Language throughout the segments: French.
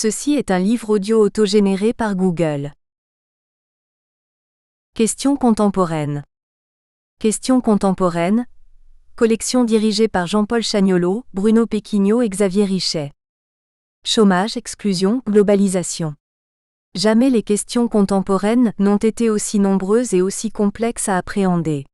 Ceci est un livre audio autogénéré par Google. Questions contemporaines. Questions contemporaines. Collection dirigée par Jean-Paul Chagnolot, Bruno Péquignot et Xavier Richet. Chômage, exclusion, globalisation. Jamais les questions contemporaines n'ont été aussi nombreuses et aussi complexes à appréhender.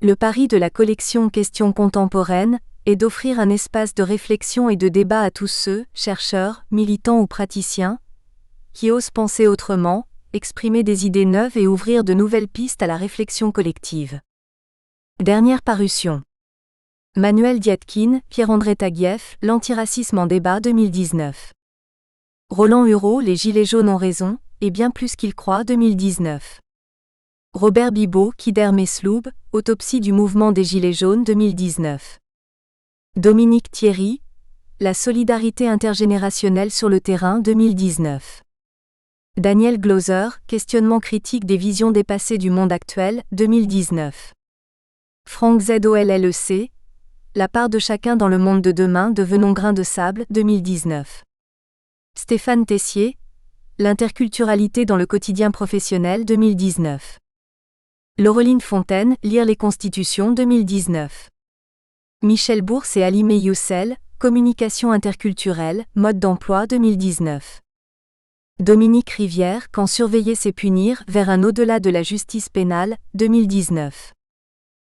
Le pari de la collection Questions contemporaines est d'offrir un espace de réflexion et de débat à tous ceux, chercheurs, militants ou praticiens, qui osent penser autrement, exprimer des idées neuves et ouvrir de nouvelles pistes à la réflexion collective. Dernière parution. Manuel Dietkin, Pierre-André Taguieff, L'antiracisme en débat 2019. Roland Hureau, Les Gilets jaunes ont raison, et bien plus qu'ils croient 2019. Robert Bibot, Kider Mesloub, Autopsie du mouvement des Gilets jaunes 2019. Dominique Thierry, La solidarité intergénérationnelle sur le terrain 2019. Daniel Glauser, Questionnement critique des visions dépassées du monde actuel 2019. Franck Zollec, La part de chacun dans le monde de demain, devenons grain de sable 2019. Stéphane Tessier, L'interculturalité dans le quotidien professionnel 2019. Laureline Fontaine, Lire les constitutions 2019. Michel Bourse et Halimé Youssel, Communication interculturelle, mode d'emploi 2019. Dominique Rivière, Quand surveiller c'est punir, vers un au-delà de la justice pénale, 2019.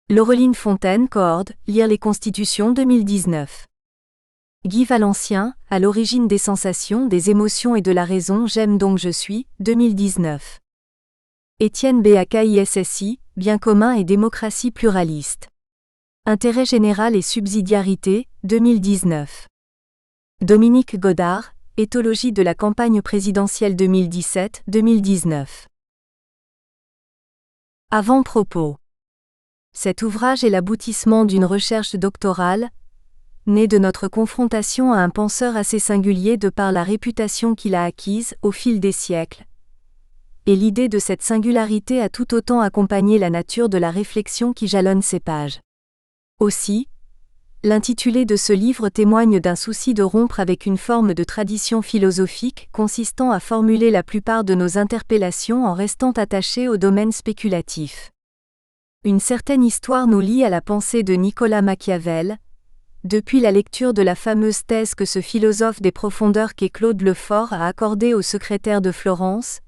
Laureline Fontaine coorde, Lire les constitutions 2019. Guy Valencien, À l'origine des sensations, des émotions et de la raison, j'aime donc je suis, 2019. Étienne Bakissi, Bien commun et démocratie pluraliste. Intérêt général et subsidiarité, 2019. Dominique Godard, Éthologie de la campagne présidentielle 2017-2019. Avant-propos. Cet ouvrage est l'aboutissement d'une recherche doctorale, née de notre confrontation à un penseur assez singulier de par la réputation qu'il a acquise au fil des siècles. Et l'idée de cette singularité a tout autant accompagné la nature de la réflexion qui jalonne ces pages. Aussi, l'intitulé de ce livre témoigne d'un souci de rompre avec une forme de tradition philosophique consistant à formuler la plupart de nos interpellations en restant attachés au domaine spéculatif. Une certaine histoire nous lie à la pensée de Nicolas Machiavel, depuis la lecture de la fameuse thèse que ce philosophe des profondeurs qu'est Claude Lefort a accordée au secrétaire de Florence,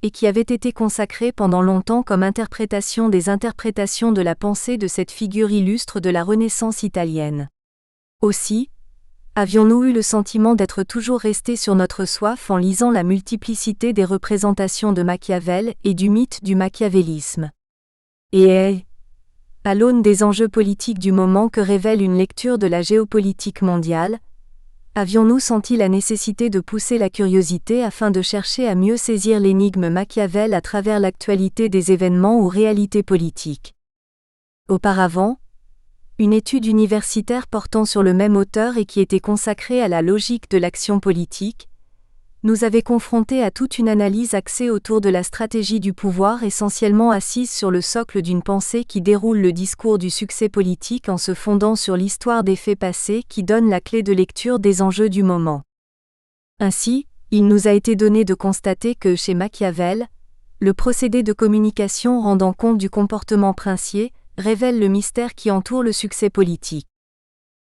et qui avait été consacrée pendant longtemps comme interprétation des interprétations de la pensée de cette figure illustre de la Renaissance italienne. Aussi, avions-nous eu le sentiment d'être toujours restés sur notre soif en lisant la multiplicité des représentations de Machiavel et du mythe du machiavélisme. Et à l'aune des enjeux politiques du moment que révèle une lecture de la géopolitique mondiale, avions-nous senti la nécessité de pousser la curiosité afin de chercher à mieux saisir l'énigme Machiavel à travers l'actualité des événements ou réalités politiques. Auparavant, une étude universitaire portant sur le même auteur et qui était consacrée à la logique de l'action politique, nous avait confrontés à toute une analyse axée autour de la stratégie du pouvoir essentiellement assise sur le socle d'une pensée qui déroule le discours du succès politique en se fondant sur l'histoire des faits passés qui donne la clé de lecture des enjeux du moment. Ainsi, il nous a été donné de constater que, chez Machiavel, le procédé de communication rendant compte du comportement princier révèle le mystère qui entoure le succès politique.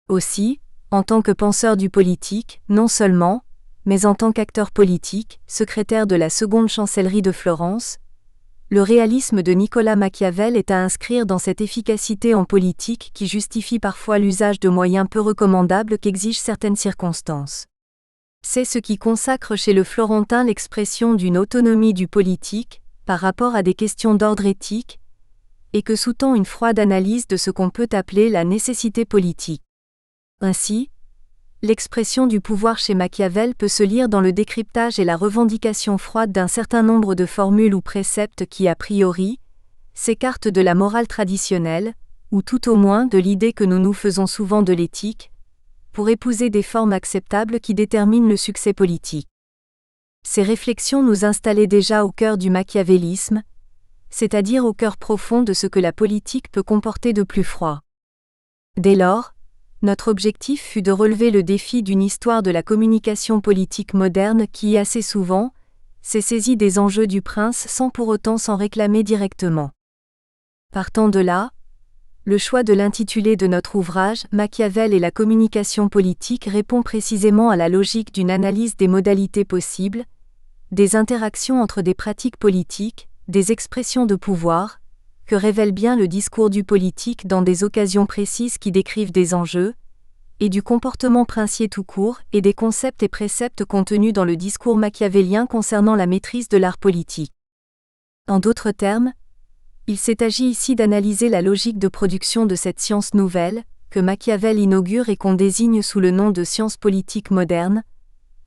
Aussi, en tant que penseur du politique, non seulement, mais en tant qu'acteur politique, secrétaire de la seconde chancellerie de Florence, le réalisme de Nicolas Machiavel est à inscrire dans cette efficacité en politique qui justifie parfois l'usage de moyens peu recommandables qu'exigent certaines circonstances. C'est ce qui consacre chez le Florentin l'expression d'une autonomie du politique, par rapport à des questions d'ordre éthique, et que sous-tend une froide analyse de ce qu'on peut appeler la nécessité politique. Ainsi, l'expression du pouvoir chez Machiavel peut se lire dans le décryptage et la revendication froide d'un certain nombre de formules ou préceptes qui, a priori, s'écartent de la morale traditionnelle, ou tout au moins de l'idée que nous nous faisons souvent de l'éthique, pour épouser des formes acceptables qui déterminent le succès politique. Ces réflexions nous installaient déjà au cœur du machiavélisme, c'est-à-dire au cœur profond de ce que la politique peut comporter de plus froid. Dès lors, notre objectif fut de relever le défi d'une histoire de la communication politique moderne qui, assez souvent, s'est saisie des enjeux du prince sans pour autant s'en réclamer directement. Partant de là, le choix de l'intitulé de notre ouvrage, Machiavel et la communication politique, répond précisément à la logique d'une analyse des modalités possibles, des interactions entre des pratiques politiques, des expressions de pouvoir, que révèle bien le discours du politique dans des occasions précises qui décrivent des enjeux, et du comportement princier tout court et des concepts et préceptes contenus dans le discours machiavélien concernant la maîtrise de l'art politique. En d'autres termes, il s'est agi ici d'analyser la logique de production de cette science nouvelle, que Machiavel inaugure et qu'on désigne sous le nom de science politique moderne,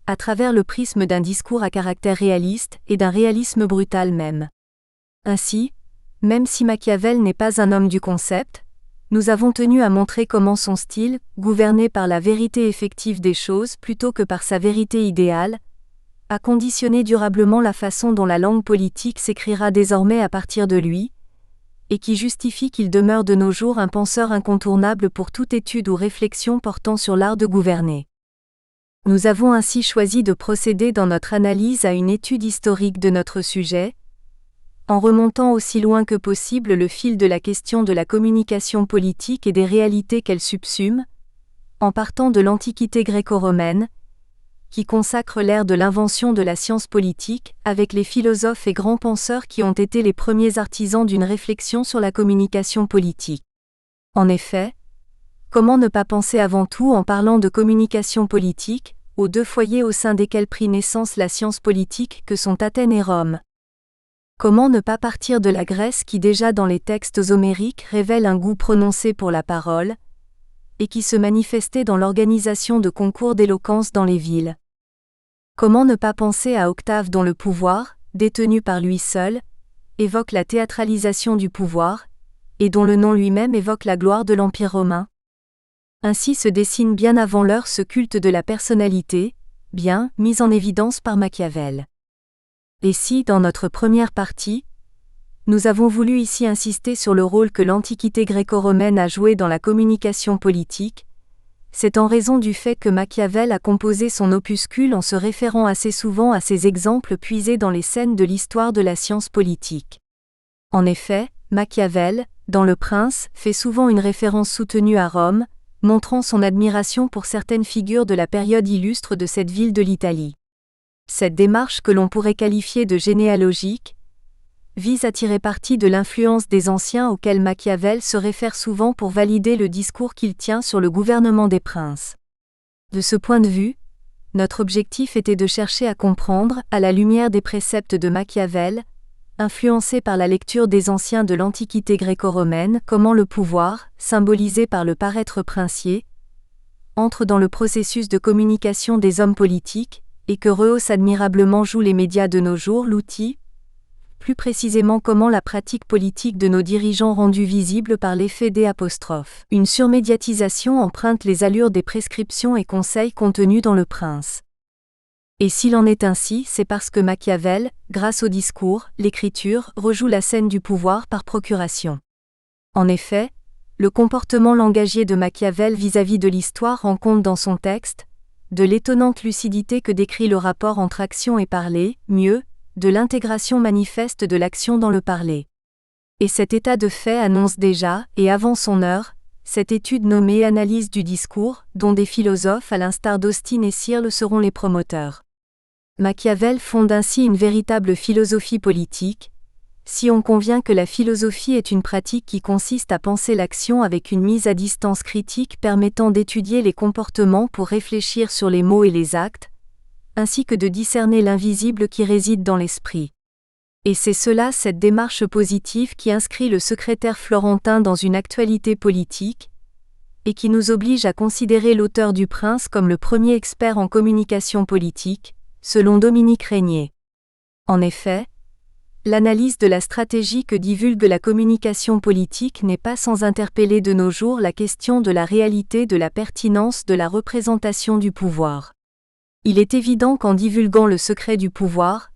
à travers le prisme d'un discours à caractère réaliste et d'un réalisme brutal même. Ainsi, même si Machiavel n'est pas un homme du concept, nous avons tenu à montrer comment son style, gouverné par la vérité effective des choses plutôt que par sa vérité idéale, a conditionné durablement la façon dont la langue politique s'écrira désormais à partir de lui, et qui justifie qu'il demeure de nos jours un penseur incontournable pour toute étude ou réflexion portant sur l'art de gouverner. Nous avons ainsi choisi de procéder dans notre analyse à une étude historique de notre sujet, en remontant aussi loin que possible le fil de la question de la communication politique et des réalités qu'elle subsume, en partant de l'Antiquité gréco-romaine, qui consacre l'ère de l'invention de la science politique, avec les philosophes et grands penseurs qui ont été les premiers artisans d'une réflexion sur la communication politique. En effet, comment ne pas penser avant tout, en parlant de communication politique, aux deux foyers au sein desquels prit naissance la science politique que sont Athènes et Rome? Comment ne pas partir de la Grèce qui déjà dans les textes homériques révèle un goût prononcé pour la parole, et qui se manifestait dans l'organisation de concours d'éloquence dans les villes? Comment ne pas penser à Octave dont le pouvoir, détenu par lui seul, évoque la théâtralisation du pouvoir, et dont le nom lui-même évoque la gloire de l'Empire romain? Ainsi se dessine bien avant l'heure ce culte de la personnalité, bien mis en évidence par Machiavel. Et si, dans notre première partie, nous avons voulu ici insister sur le rôle que l'Antiquité gréco-romaine a joué dans la communication politique, c'est en raison du fait que Machiavel a composé son opuscule en se référant assez souvent à ces exemples puisés dans les scènes de l'histoire de la science politique. En effet, Machiavel, dans Le Prince, fait souvent une référence soutenue à Rome, montrant son admiration pour certaines figures de la période illustre de cette ville de l'Italie. Cette démarche que l'on pourrait qualifier de généalogique vise à tirer parti de l'influence des anciens auxquels Machiavel se réfère souvent pour valider le discours qu'il tient sur le gouvernement des princes. De ce point de vue, notre objectif était de chercher à comprendre, à la lumière des préceptes de Machiavel, influencés par la lecture des anciens de l'Antiquité gréco-romaine, comment le pouvoir, symbolisé par le paraître princier, entre dans le processus de communication des hommes politiques, et que rehaussent admirablement jouent les médias de nos jours, l'outil, plus précisément comment la pratique politique de nos dirigeants rendue visible par l'effet des apostrophes. Une surmédiatisation emprunte les allures des prescriptions et conseils contenus dans Le Prince. Et s'il en est ainsi, c'est parce que Machiavel, grâce au discours, l'écriture, rejoue la scène du pouvoir par procuration. En effet, le comportement langagier de Machiavel vis-à-vis de l'histoire rend compte dans son texte de l'étonnante lucidité que décrit le rapport entre action et parler, mieux, de l'intégration manifeste de l'action dans le parler. Et cet état de fait annonce déjà, et avant son heure, cette étude nommée Analyse du discours, dont des philosophes à l'instar d'Austin et Searle seront les promoteurs. Machiavel fonde ainsi une véritable philosophie politique, si on convient que la philosophie est une pratique qui consiste à penser l'action avec une mise à distance critique permettant d'étudier les comportements pour réfléchir sur les mots et les actes, ainsi que de discerner l'invisible qui réside dans l'esprit. Et c'est cela, cette démarche positive qui inscrit le secrétaire florentin dans une actualité politique, et qui nous oblige à considérer l'auteur du Prince comme le premier expert en communication politique, selon Dominique Régnier. En effet, l'analyse de la stratégie que divulgue la communication politique n'est pas sans interpeller de nos jours la question de la réalité de la pertinence de la représentation du pouvoir. Il est évident qu'en divulguant le secret du pouvoir,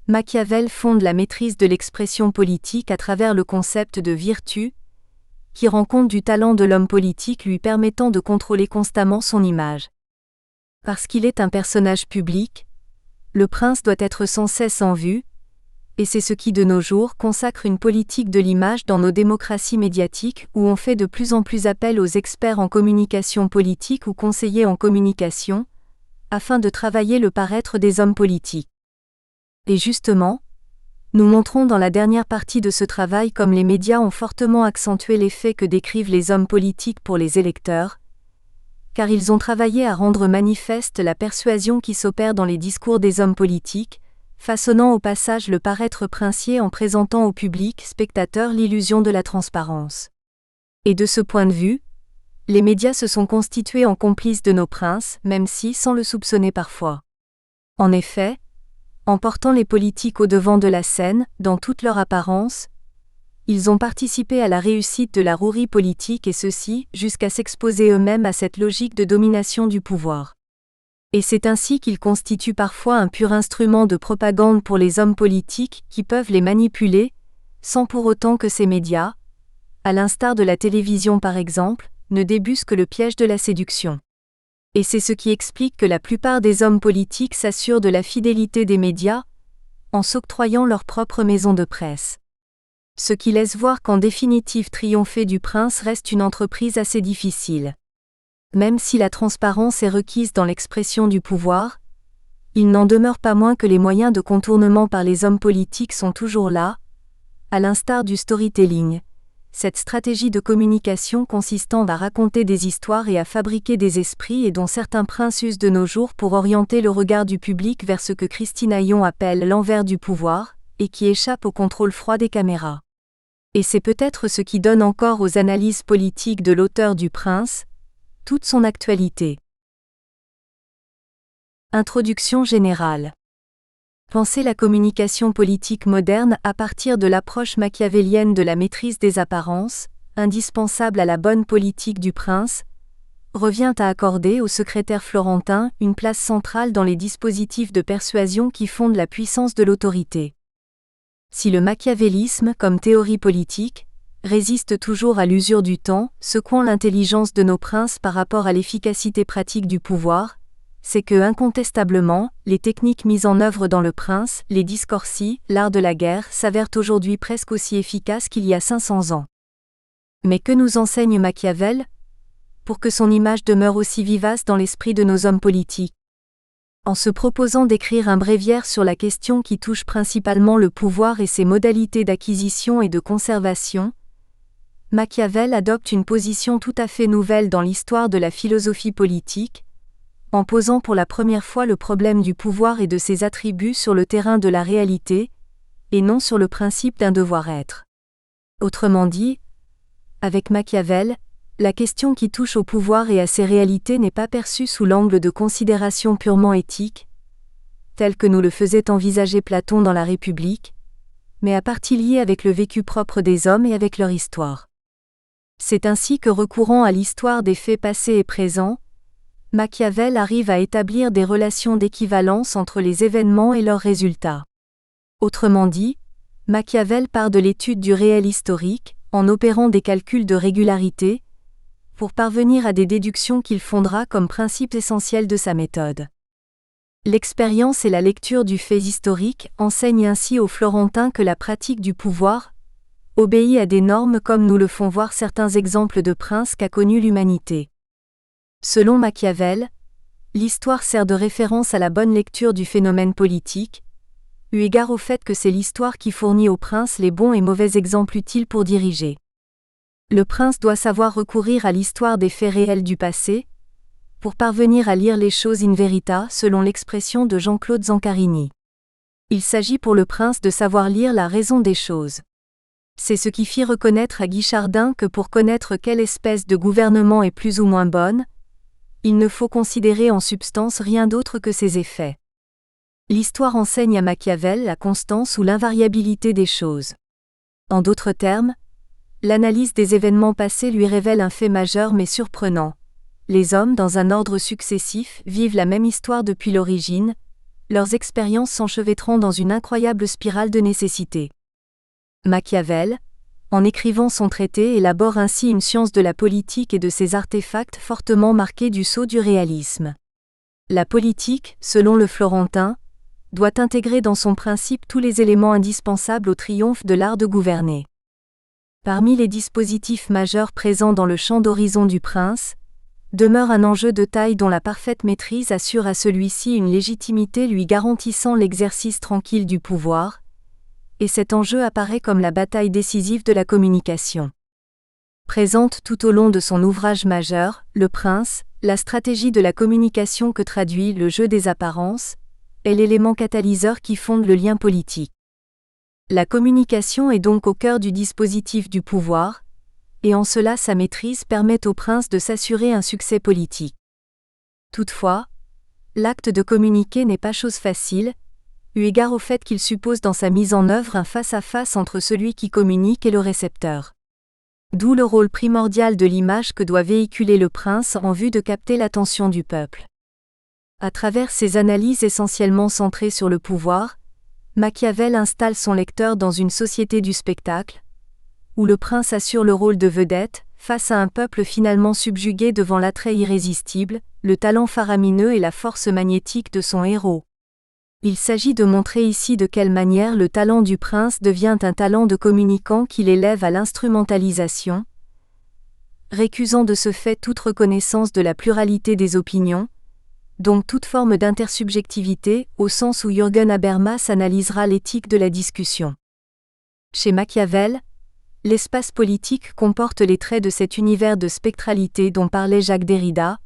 Machiavel fonde la maîtrise de l'expression politique à travers le concept de vertu, qui rend compte du talent de l'homme politique lui permettant de contrôler constamment son image. Parce qu'il est un personnage public, le prince doit être sans cesse en vue, et c'est ce qui de nos jours consacre une politique de l'image dans nos démocraties médiatiques où on fait de plus en plus appel aux experts en communication politique ou conseillers en communication, afin de travailler le paraître des hommes politiques. Et justement, nous montrons dans la dernière partie de ce travail comme les médias ont fortement accentué l'effet que décrivent les hommes politiques pour les électeurs, car ils ont travaillé à rendre manifeste la persuasion qui s'opère dans les discours des hommes politiques, façonnant au passage le paraître princier en présentant au public spectateur l'illusion de la transparence. Et de ce point de vue, les médias se sont constitués en complices de nos princes, même si sans le soupçonner parfois. En effet, en portant les politiques au devant de la scène, dans toute leur apparence, ils ont participé à la réussite de la rouerie politique et ceci, jusqu'à s'exposer eux-mêmes à cette logique de domination du pouvoir. Et c'est ainsi qu'ils constituent parfois un pur instrument de propagande pour les hommes politiques qui peuvent les manipuler, sans pour autant que ces médias, à l'instar de la télévision par exemple, ne débusquent le piège de la séduction. Et c'est ce qui explique que la plupart des hommes politiques s'assurent de la fidélité des médias, en s'octroyant leur propre maison de presse. Ce qui laisse voir qu'en définitive triompher du prince reste une entreprise assez difficile. Même si la transparence est requise dans l'expression du pouvoir, il n'en demeure pas moins que les moyens de contournement par les hommes politiques sont toujours là, à l'instar du storytelling, cette stratégie de communication consistant à raconter des histoires et à fabriquer des esprits et dont certains princes usent de nos jours pour orienter le regard du public vers ce que Christine Ayon appelle l'envers du pouvoir, et qui échappe au contrôle froid des caméras. Et c'est peut-être ce qui donne encore aux analyses politiques de l'auteur du Prince toute son actualité. Introduction générale. Penser la communication politique moderne à partir de l'approche machiavélienne de la maîtrise des apparences, indispensable à la bonne politique du prince, revient à accorder au secrétaire florentin une place centrale dans les dispositifs de persuasion qui fondent la puissance de l'autorité. Si le machiavélisme, comme théorie politique, résiste toujours à l'usure du temps, secouant l'intelligence de nos princes par rapport à l'efficacité pratique du pouvoir, c'est que, incontestablement, les techniques mises en œuvre dans le prince, les discoursies, l'art de la guerre, s'avèrent aujourd'hui presque aussi efficaces qu'il y a 500 ans. Mais que nous enseigne Machiavel, pour que son image demeure aussi vivace dans l'esprit de nos hommes politiques? En se proposant d'écrire un bréviaire sur la question qui touche principalement le pouvoir et ses modalités d'acquisition et de conservation, Machiavel adopte une position tout à fait nouvelle dans l'histoire de la philosophie politique, en posant pour la première fois le problème du pouvoir et de ses attributs sur le terrain de la réalité, et non sur le principe d'un devoir-être. Autrement dit, avec Machiavel, la question qui touche au pouvoir et à ses réalités n'est pas perçue sous l'angle de considérations purement éthiques, tel que nous le faisait envisager Platon dans la République, mais à partie liée avec le vécu propre des hommes et avec leur histoire. C'est ainsi que, recourant à l'histoire des faits passés et présents, Machiavel arrive à établir des relations d'équivalence entre les événements et leurs résultats. Autrement dit, Machiavel part de l'étude du réel historique, en opérant des calculs de régularité, pour parvenir à des déductions qu'il fondera comme principes essentiels de sa méthode. L'expérience et la lecture du fait historique enseignent ainsi aux Florentins que la pratique du pouvoir obéit à des normes comme nous le font voir certains exemples de princes qu'a connus l'humanité. Selon Machiavel, l'histoire sert de référence à la bonne lecture du phénomène politique, eu égard au fait que c'est l'histoire qui fournit aux princes les bons et mauvais exemples utiles pour diriger. Le prince doit savoir recourir à l'histoire des faits réels du passé, pour parvenir à lire les choses in verita selon l'expression de Jean-Claude Zancarini. Il s'agit pour le prince de savoir lire la raison des choses. C'est ce qui fit reconnaître à Guichardin que pour connaître quelle espèce de gouvernement est plus ou moins bonne, il ne faut considérer en substance rien d'autre que ses effets. L'histoire enseigne à Machiavel la constance ou l'invariabilité des choses. En d'autres termes, l'analyse des événements passés lui révèle un fait majeur mais surprenant. Les hommes, dans un ordre successif, vivent la même histoire depuis l'origine, leurs expériences s'enchevêtrant dans une incroyable spirale de nécessité. Machiavel, En écrivant son traité, élabore ainsi une science de la politique et de ses artefacts fortement marqués du sceau du réalisme. La politique, selon le Florentin, doit intégrer dans son principe tous les éléments indispensables au triomphe de l'art de gouverner. Parmi les dispositifs majeurs présents dans le champ d'horizon du prince, demeure un enjeu de taille dont la parfaite maîtrise assure à celui-ci une légitimité lui garantissant l'exercice tranquille du pouvoir, et cet enjeu apparaît comme la bataille décisive de la communication. Présente tout au long de son ouvrage majeur, Le Prince, la stratégie de la communication que traduit le jeu des apparences, est l'élément catalyseur qui fonde le lien politique. La communication est donc au cœur du dispositif du pouvoir, et en cela sa maîtrise permet au prince de s'assurer un succès politique. Toutefois, l'acte de communiquer n'est pas chose facile, eu égard au fait qu'il suppose dans sa mise en œuvre un face-à-face entre celui qui communique et le récepteur. D'où le rôle primordial de l'image que doit véhiculer le prince en vue de capter l'attention du peuple. À travers ses analyses essentiellement centrées sur le pouvoir, Machiavel installe son lecteur dans une société du spectacle, où le prince assure le rôle de vedette, face à un peuple finalement subjugué devant l'attrait irrésistible, le talent faramineux et la force magnétique de son héros. Il s'agit de montrer ici de quelle manière le talent du prince devient un talent de communicant qui l'élève à l'instrumentalisation, récusant de ce fait toute reconnaissance de la pluralité des opinions, donc toute forme d'intersubjectivité, au sens où Jürgen Habermas analysera l'éthique de la discussion. Chez Machiavel, l'espace politique comporte les traits de cet univers de spectralité dont parlait Jacques Derrida,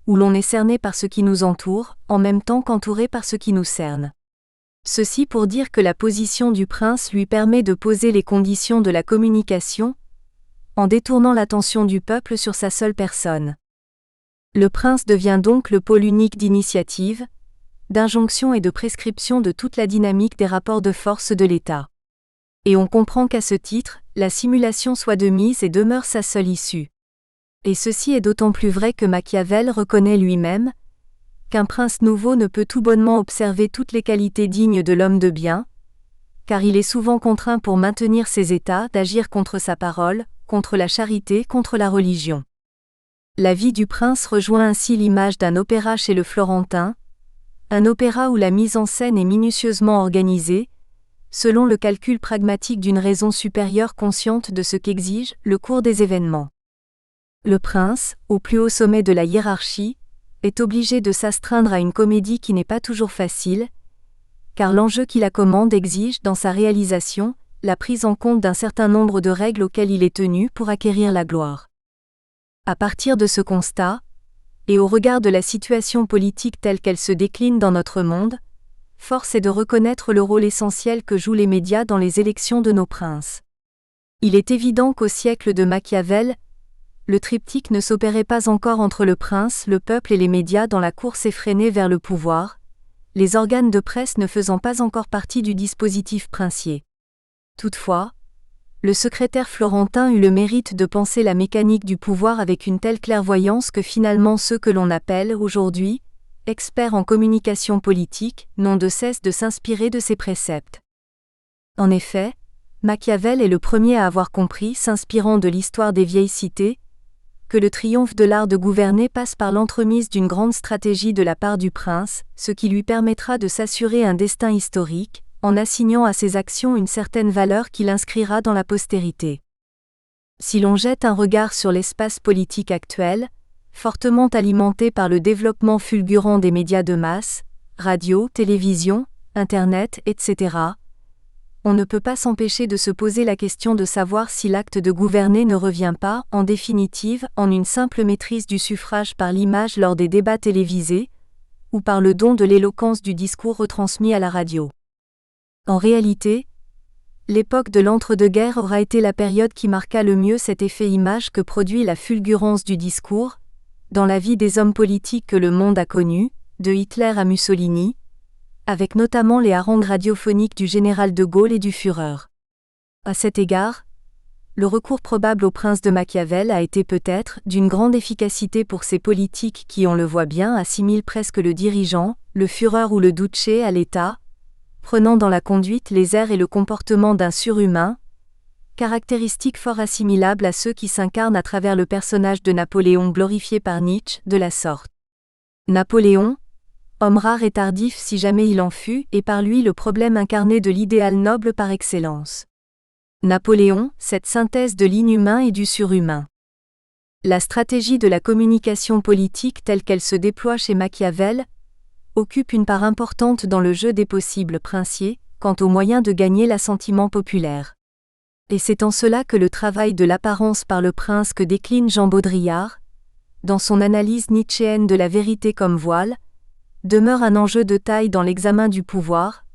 où l'on est cerné par ce qui nous entoure, en même temps qu'entouré par ce qui nous cerne. Ceci pour dire que la position du prince lui permet de poser les conditions de la communication, en détournant l'attention du peuple sur sa seule personne. Le prince devient donc le pôle unique d'initiative, d'injonction et de prescription de toute la dynamique des rapports de force de l'État. Et on comprend qu'à ce titre, la simulation soit de mise et demeure sa seule issue. Et ceci est d'autant plus vrai que Machiavel reconnaît lui-même qu'un prince nouveau ne peut tout bonnement observer toutes les qualités dignes de l'homme de bien, car il est souvent contraint pour maintenir ses états d'agir contre sa parole, contre la charité, contre la religion. La vie du prince rejoint ainsi l'image d'un opéra chez le Florentin, un opéra où la mise en scène est minutieusement organisée, selon le calcul pragmatique d'une raison supérieure consciente de ce qu'exige le cours des événements. Le prince, au plus haut sommet de la hiérarchie, est obligé de s'astreindre à une comédie qui n'est pas toujours facile, car l'enjeu qui la commande exige, dans sa réalisation, la prise en compte d'un certain nombre de règles auxquelles il est tenu pour acquérir la gloire. À partir de ce constat, et au regard de la situation politique telle qu'elle se décline dans notre monde, force est de reconnaître le rôle essentiel que jouent les médias dans les élections de nos princes. Il est évident qu'au siècle de Machiavel, le triptyque ne s'opérait pas encore entre le prince, le peuple et les médias dans la course effrénée vers le pouvoir, les organes de presse ne faisant pas encore partie du dispositif princier. Toutefois, le secrétaire florentin eut le mérite de penser la mécanique du pouvoir avec une telle clairvoyance que finalement ceux que l'on appelle aujourd'hui experts en communication politique n'ont de cesse de s'inspirer de ses préceptes. En effet, Machiavel est le premier à avoir compris, s'inspirant de l'histoire des vieilles cités, que le triomphe de l'art de gouverner passe par l'entremise d'une grande stratégie de la part du prince, ce qui lui permettra de s'assurer un destin historique, en assignant à ses actions une certaine valeur qu'il inscrira dans la postérité. Si l'on jette un regard sur l'espace politique actuel, fortement alimenté par le développement fulgurant des médias de masse, radio, télévision, Internet, etc., on ne peut pas s'empêcher de se poser la question de savoir si l'acte de gouverner ne revient pas, en définitive, en une simple maîtrise du suffrage par l'image lors des débats télévisés, ou par le don de l'éloquence du discours retransmis à la radio. En réalité, l'époque de l'entre-deux-guerres aura été la période qui marqua le mieux cet effet image que produit la fulgurance du discours, dans la vie des hommes politiques que le monde a connus, de Hitler à Mussolini, avec notamment les harangues radiophoniques du général de Gaulle et du Führer. À cet égard, le recours probable au prince de Machiavel a été peut-être d'une grande efficacité pour ces politiques qui, on le voit bien, assimilent presque le dirigeant, le Führer ou le Duce à l'État, prenant dans la conduite les airs et le comportement d'un surhumain, caractéristique fort assimilable à ceux qui s'incarnent à travers le personnage de Napoléon glorifié par Nietzsche, de la sorte. Napoléon, homme rare et tardif si jamais il en fut, est par lui le problème incarné de l'idéal noble par excellence. Napoléon, cette synthèse de l'inhumain et du surhumain. La stratégie de la communication politique telle qu'elle se déploie chez Machiavel occupe une part importante dans le jeu des possibles princiers, quant aux moyens de gagner l'assentiment populaire. Et c'est en cela que le travail de l'apparence par le prince que décline Jean Baudrillard, dans son analyse nietzschéenne de la vérité comme voile, demeure un enjeu de taille dans l'examen du pouvoir,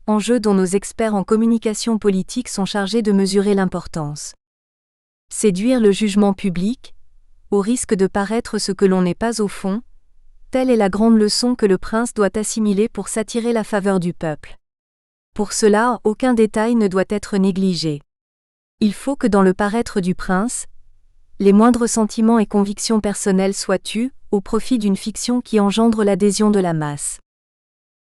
enjeu dont nos experts en communication politique sont chargés de mesurer l'importance. Séduire le jugement public, au risque de paraître ce que l'on n'est pas au fond, telle est la grande leçon que le prince doit assimiler pour s'attirer la faveur du peuple. Pour cela, aucun détail ne doit être négligé. Il faut que dans le paraître du prince, les moindres sentiments et convictions personnelles soient tus, au profit d'une fiction qui engendre l'adhésion de la masse.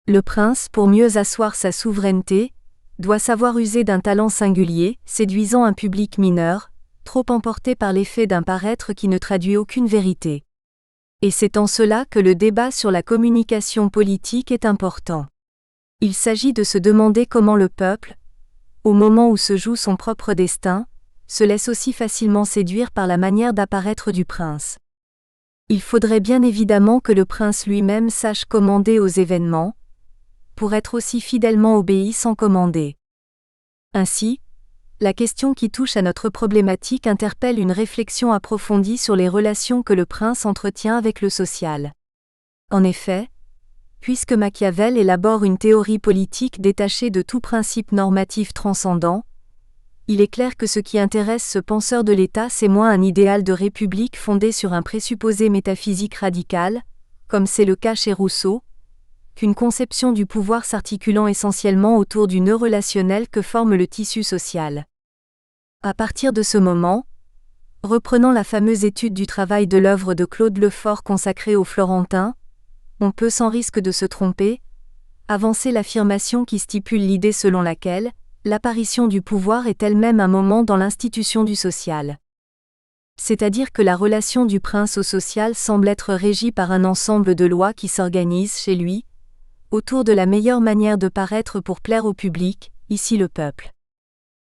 Le prince, pour mieux asseoir sa souveraineté, doit savoir user d'un talent singulier, séduisant un public mineur, trop emporté par l'effet d'un paraître qui ne traduit aucune vérité. Et c'est en cela que le débat sur la communication politique est important. Il s'agit de se demander comment le peuple, au moment où se joue son propre destin, se laisse aussi facilement séduire par la manière d'apparaître du prince. Il faudrait bien évidemment que le prince lui-même sache commander aux événements, pour être aussi fidèlement obéi sans commander. Ainsi, la question qui touche à notre problématique interpelle une réflexion approfondie sur les relations que le prince entretient avec le social. En effet, puisque Machiavel élabore une théorie politique détachée de tout principe normatif transcendant, il est clair que ce qui intéresse ce penseur de l'État c'est moins un idéal de république fondé sur un présupposé métaphysique radical, comme c'est le cas chez Rousseau, qu'une conception du pouvoir s'articulant essentiellement autour du nœud relationnel que forme le tissu social. À partir de ce moment, reprenant la fameuse étude du travail de l'œuvre de Claude Lefort consacrée aux Florentins, on peut sans risque de se tromper, avancer l'affirmation qui stipule l'idée selon laquelle l'apparition du pouvoir est elle-même un moment dans l'institution du social. C'est-à-dire que la relation du prince au social semble être régie par un ensemble de lois qui s'organisent chez lui, autour de la meilleure manière de paraître pour plaire au public, ici le peuple.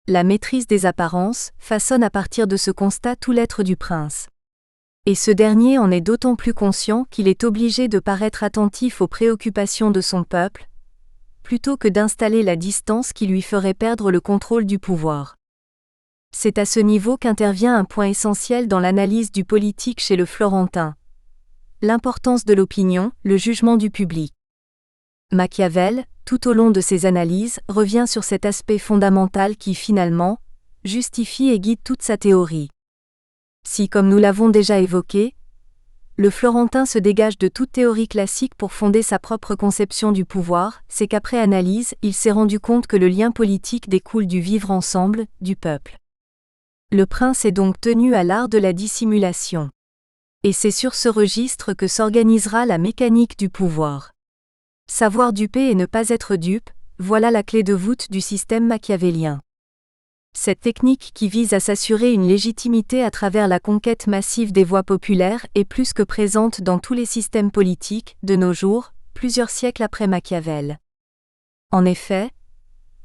La maîtrise des apparences façonne à partir de ce constat tout l'être du prince. Et ce dernier en est d'autant plus conscient qu'il est obligé de paraître attentif aux préoccupations de son peuple, plutôt que d'installer la distance qui lui ferait perdre le contrôle du pouvoir. C'est à ce niveau qu'intervient un point essentiel dans l'analyse du politique chez le Florentin. L'importance de l'opinion, le jugement du public. Machiavel, tout au long de ses analyses, revient sur cet aspect fondamental qui, finalement, justifie et guide toute sa théorie. Si, comme nous l'avons déjà évoqué, le Florentin se dégage de toute théorie classique pour fonder sa propre conception du pouvoir, c'est qu'après analyse, il s'est rendu compte que le lien politique découle du vivre ensemble, du peuple. Le prince est donc tenu à l'art de la dissimulation. Et c'est sur ce registre que s'organisera la mécanique du pouvoir. Savoir duper et ne pas être dupe, voilà la clé de voûte du système machiavélien. Cette technique qui vise à s'assurer une légitimité à travers la conquête massive des voix populaires est plus que présente dans tous les systèmes politiques, de nos jours, plusieurs siècles après Machiavel. En effet,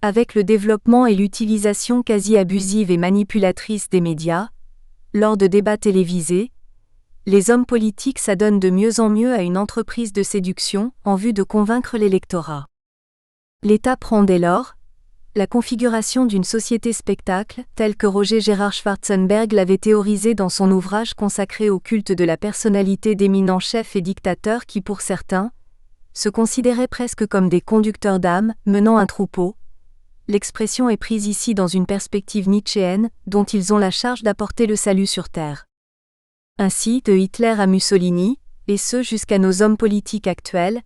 avec le développement et l'utilisation quasi abusive et manipulatrice des médias, lors de débats télévisés, les hommes politiques s'adonnent de mieux en mieux à une entreprise de séduction en vue de convaincre l'électorat. L'État prend dès lors la configuration d'une société spectacle, telle que Roger Gérard Schwarzenberg l'avait théorisé dans son ouvrage consacré au culte de la personnalité d'éminents chefs et dictateurs qui, pour certains, se considéraient presque comme des conducteurs d'âme menant un troupeau. L'expression est prise ici dans une perspective nietzschéenne, dont ils ont la charge d'apporter le salut sur terre. Ainsi, de Hitler à Mussolini, et ce jusqu'à nos hommes politiques actuels,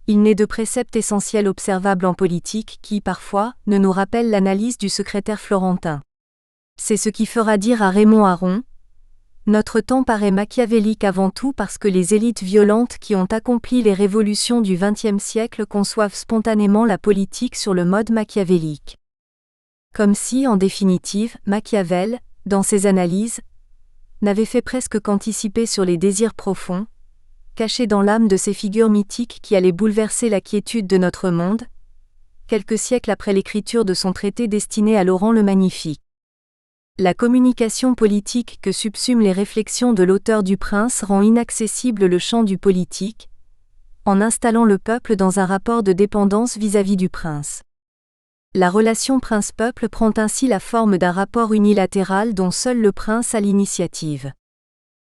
il n'est de préceptes essentiels observables en politique qui, parfois, ne nous rappellent l'analyse du secrétaire florentin. C'est ce qui fera dire à Raymond Aron : notre temps paraît machiavélique avant tout parce que les élites violentes qui ont accompli les révolutions du XXe siècle conçoivent spontanément la politique sur le mode machiavélique. Comme si, en définitive, Machiavel, dans ses analyses, n'avait fait presque qu'anticiper sur les désirs profonds, cachés dans l'âme de ces figures mythiques qui allaient bouleverser la quiétude de notre monde, quelques siècles après l'écriture de son traité destiné à Laurent le Magnifique. La communication politique que subsument les réflexions de l'auteur du Prince rend inaccessible le champ du politique, en installant le peuple dans un rapport de dépendance vis-à-vis du prince. La relation prince-peuple prend ainsi la forme d'un rapport unilatéral dont seul le prince a l'initiative.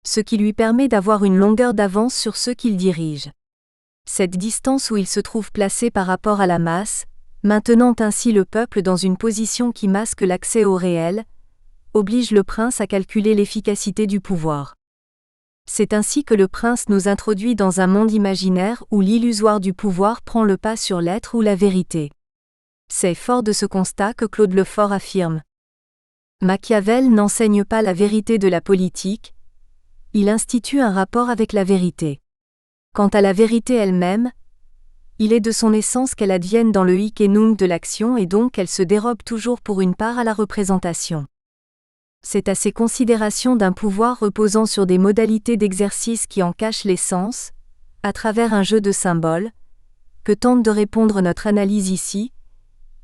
Ce qui lui permet d'avoir une longueur d'avance sur ceux qu'il dirige. Cette distance où il se trouve placé par rapport à la masse, maintenant ainsi le peuple dans une position qui masque l'accès au réel, oblige le prince à calculer l'efficacité du pouvoir. C'est ainsi que le prince nous introduit dans un monde imaginaire où l'illusoire du pouvoir prend le pas sur l'être ou la vérité. C'est fort de ce constat que Claude Lefort affirme. Machiavel n'enseigne pas la vérité de la politique, il institue un rapport avec la vérité. Quant à la vérité elle-même, il est de son essence qu'elle advienne dans le hic et nunc de l'action et donc qu'elle se dérobe toujours pour une part à la représentation. C'est à ces considérations d'un pouvoir reposant sur des modalités d'exercice qui en cachent l'essence, à travers un jeu de symboles, que tente de répondre notre analyse ici,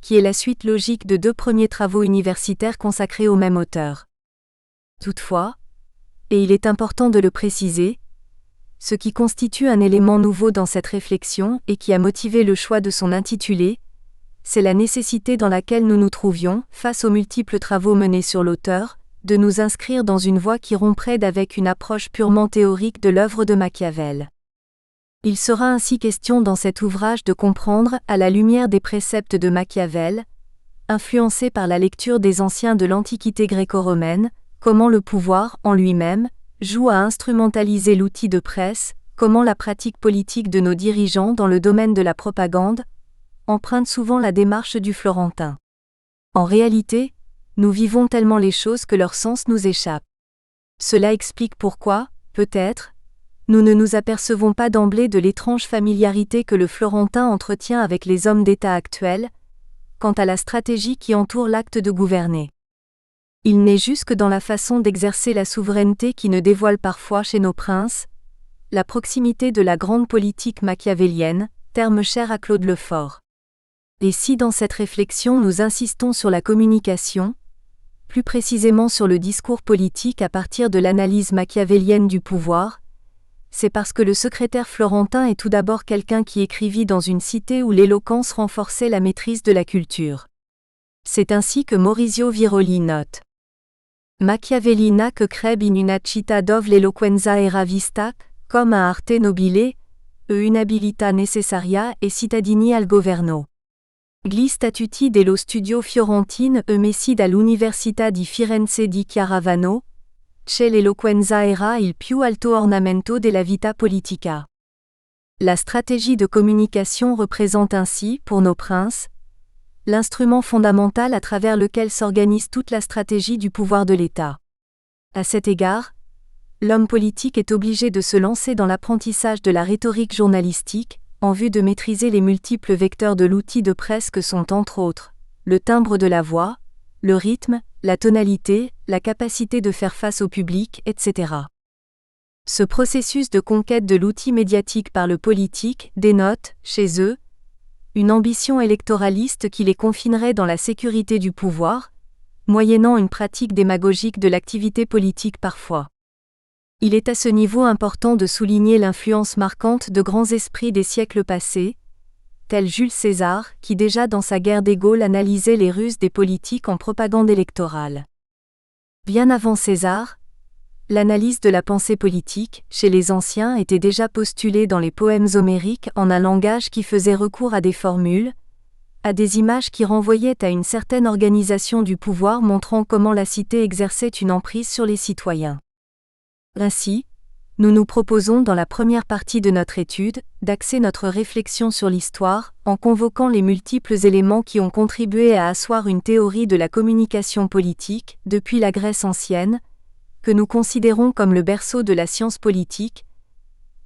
qui est la suite logique de 2 premiers travaux universitaires consacrés au même auteur. Toutefois, et il est important de le préciser, ce qui constitue un élément nouveau dans cette réflexion et qui a motivé le choix de son intitulé, c'est la nécessité dans laquelle nous nous trouvions, face aux multiples travaux menés sur l'auteur, de nous inscrire dans une voie qui romprait avec une approche purement théorique de l'œuvre de Machiavel. Il sera ainsi question dans cet ouvrage de comprendre, à la lumière des préceptes de Machiavel, influencés par la lecture des anciens de l'Antiquité gréco-romaine, comment le pouvoir, en lui-même, joue à instrumentaliser l'outil de presse, comment la pratique politique de nos dirigeants dans le domaine de la propagande emprunte souvent la démarche du Florentin. En réalité, nous vivons tellement les choses que leur sens nous échappe. Cela explique pourquoi, peut-être, nous ne nous apercevons pas d'emblée de l'étrange familiarité que le Florentin entretient avec les hommes d'État actuels, quant à la stratégie qui entoure l'acte de gouverner. Il n'est juste que dans la façon d'exercer la souveraineté qui ne dévoile parfois chez nos princes la proximité de la grande politique machiavélienne, terme cher à Claude Lefort. Et si dans cette réflexion nous insistons sur la communication, plus précisément sur le discours politique à partir de l'analyse machiavélienne du pouvoir, c'est parce que le secrétaire florentin est tout d'abord quelqu'un qui écrivit dans une cité où l'éloquence renforçait la maîtrise de la culture. C'est ainsi que Maurizio Viroli note. Machiavelli n'a que creb in una città dove l'eloquenza era vista, come a arte nobile, e un'abilità necessaria e cittadini al governo. Gli statuti dello studio fiorentino e messi dall'Università di Firenze di Chiaravano, c'è l'eloquenza era il più alto ornamento della vita politica. La stratégie de communication représente ainsi, pour nos princes, l'instrument fondamental à travers lequel s'organise toute la stratégie du pouvoir de l'État. À cet égard, l'homme politique est obligé de se lancer dans l'apprentissage de la rhétorique journalistique, en vue de maîtriser les multiples vecteurs de l'outil de presse que sont entre autres, le timbre de la voix, le rythme, la tonalité, la capacité de faire face au public, etc. Ce processus de conquête de l'outil médiatique par le politique dénote, chez eux, une ambition électoraliste qui les confinerait dans la sécurité du pouvoir, moyennant une pratique démagogique de l'activité politique parfois. Il est à ce niveau important de souligner l'influence marquante de grands esprits des siècles passés, tels Jules César, qui déjà dans sa guerre des Gaules analysait les ruses des politiques en propagande électorale. Bien avant César, l'analyse de la pensée politique, chez les anciens, était déjà postulée dans les poèmes homériques en un langage qui faisait recours à des formules, à des images qui renvoyaient à une certaine organisation du pouvoir montrant comment la cité exerçait une emprise sur les citoyens. Ainsi, nous nous proposons dans la première partie de notre étude, d'axer notre réflexion sur l'histoire, en convoquant les multiples éléments qui ont contribué à asseoir une théorie de la communication politique, depuis la Grèce ancienne, que nous considérons comme le berceau de la science politique,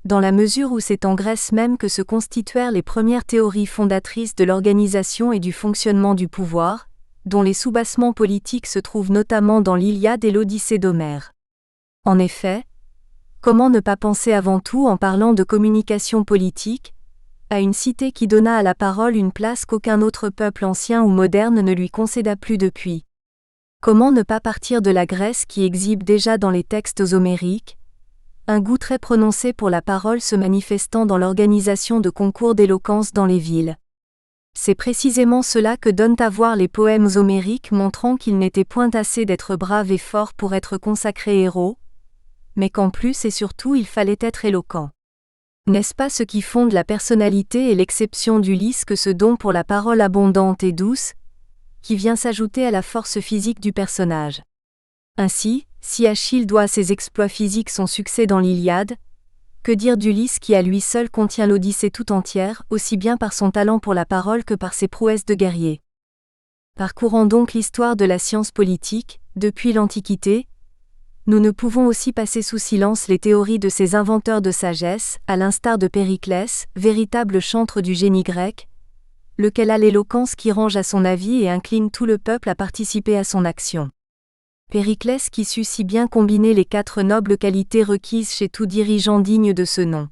dans la mesure où c'est en Grèce même que se constituèrent les premières théories fondatrices de l'organisation et du fonctionnement du pouvoir, dont les soubassements politiques se trouvent notamment dans l'Iliade et l'Odyssée d'Homère. En effet, comment ne pas penser avant tout, en parlant de communication politique, à une cité qui donna à la parole une place qu'aucun autre peuple ancien ou moderne ne lui concéda plus depuis. Comment ne pas partir de la Grèce qui exhibe déjà dans les textes homériques un goût très prononcé pour la parole se manifestant dans l'organisation de concours d'éloquence dans les villes. C'est précisément cela que donnent à voir les poèmes homériques montrant qu'il n'était point assez d'être brave et fort pour être consacré héros, mais qu'en plus et surtout il fallait être éloquent. N'est-ce pas ce qui fonde la personnalité et l'exception d'Ulysse que ce don pour la parole abondante et douce, qui vient s'ajouter à la force physique du personnage. Ainsi, si Achille doit à ses exploits physiques son succès dans l'Iliade, que dire d'Ulysse qui à lui seul contient l'Odyssée tout entière, aussi bien par son talent pour la parole que par ses prouesses de guerrier. Parcourant donc l'histoire de la science politique, depuis l'Antiquité, nous ne pouvons aussi passer sous silence les théories de ces inventeurs de sagesse, à l'instar de Périclès, véritable chantre du génie grec, lequel a l'éloquence qui range à son avis et incline tout le peuple à participer à son action. Périclès qui sut si bien combiner les 4 nobles qualités requises chez tout dirigeant digne de ce nom.